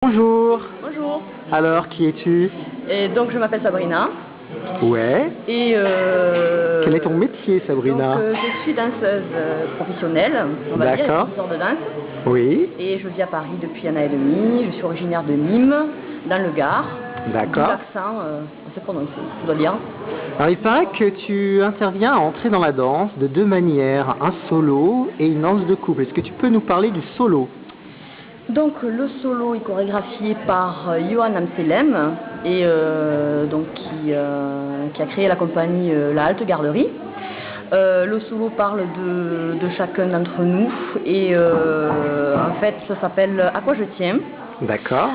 Bonjour. Bonjour. Alors, qui es-tu? Et donc je m'appelle Sabrina. Ouais. Et Quel est ton métier, Sabrina? donc, je suis danseuse professionnelle, on va dire, D'accord. professeure de danse. Oui. Et je vis à Paris depuis 1 an et demi. Je suis originaire de Nîmes, dans le Gard. D'accord. L'accent, on sait prononcer, je dois dire. Alors, il paraît que tu interviens à entrer dans la danse de deux manières, un solo et une danse de couple. Est-ce que tu peux nous parler du solo? Donc le solo est chorégraphié par Johan Amselem et donc qui a créé la compagnie La Halte Garderie. Le solo parle de chacun d'entre nous et en fait ça s'appelle À quoi je tiens. D'accord.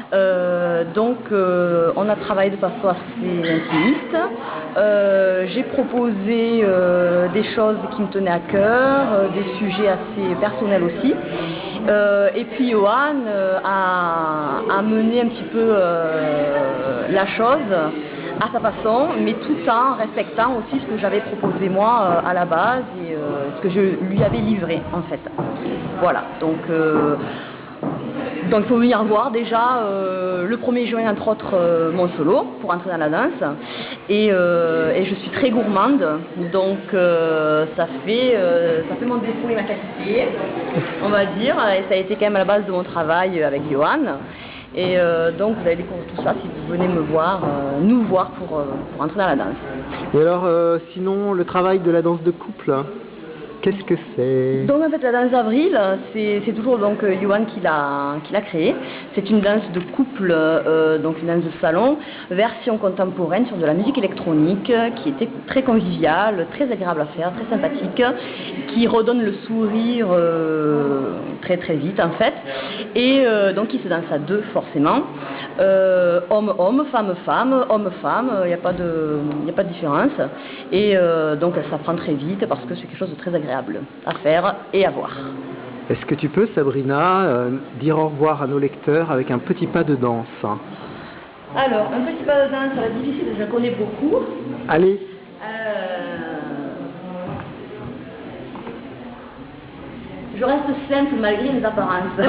Donc on a travaillé de façon assez intimiste. J'ai proposé des choses qui me tenaient à cœur, des sujets assez personnels aussi. Et puis Johan a mené un petit peu la chose à sa façon, mais tout en respectant aussi ce que j'avais proposé moi à la base et ce que je lui avais livré en fait. Voilà, donc il faut venir voir déjà le 1er juin entre autres mon solo pour entrer dans la danse et je suis très gourmande donc ça fait mon défaut et ma qualité on va dire et ça a été quand même à la base de mon travail avec Johan et donc vous allez découvrir tout ça si vous venez me voir, nous voir pour entrer dans la danse. Et alors, sinon, le travail de la danse de couple, qu'est-ce que c'est? Donc en fait la danse d'avril, c'est toujours donc Johan qui l'a créé. C'est une danse de couple, donc une danse de salon, version contemporaine sur de la musique électronique, qui était très conviviale, très agréable à faire, très sympathique, qui redonne le sourire très très vite en fait, et donc qui se danse à deux forcément, homme-homme, femme-femme, homme-femme, il n'y a pas de différence, et donc ça s'apprend très vite parce que c'est quelque chose de très agréable à faire et à voir. Est-ce que tu peux, Sabrina, dire au revoir à nos lecteurs avec un petit pas de danse? Alors, un petit pas de danse, ça va être difficile, je connais beaucoup. Allez. Je reste simple malgré les apparences.